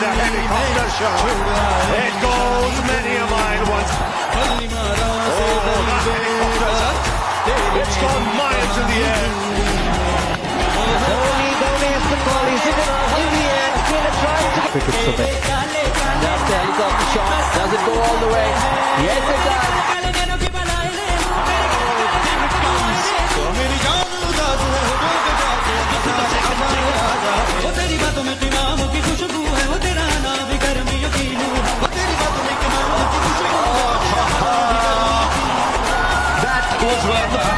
a helicopter shot. It goes many a mile once. Oh, that helicopter. It's gone miles in the air. Only Gomez the ball is in the air. Still trying to cricket submit. That's the helicopter shot. Does it go all the way? Yes, it does. That was well done.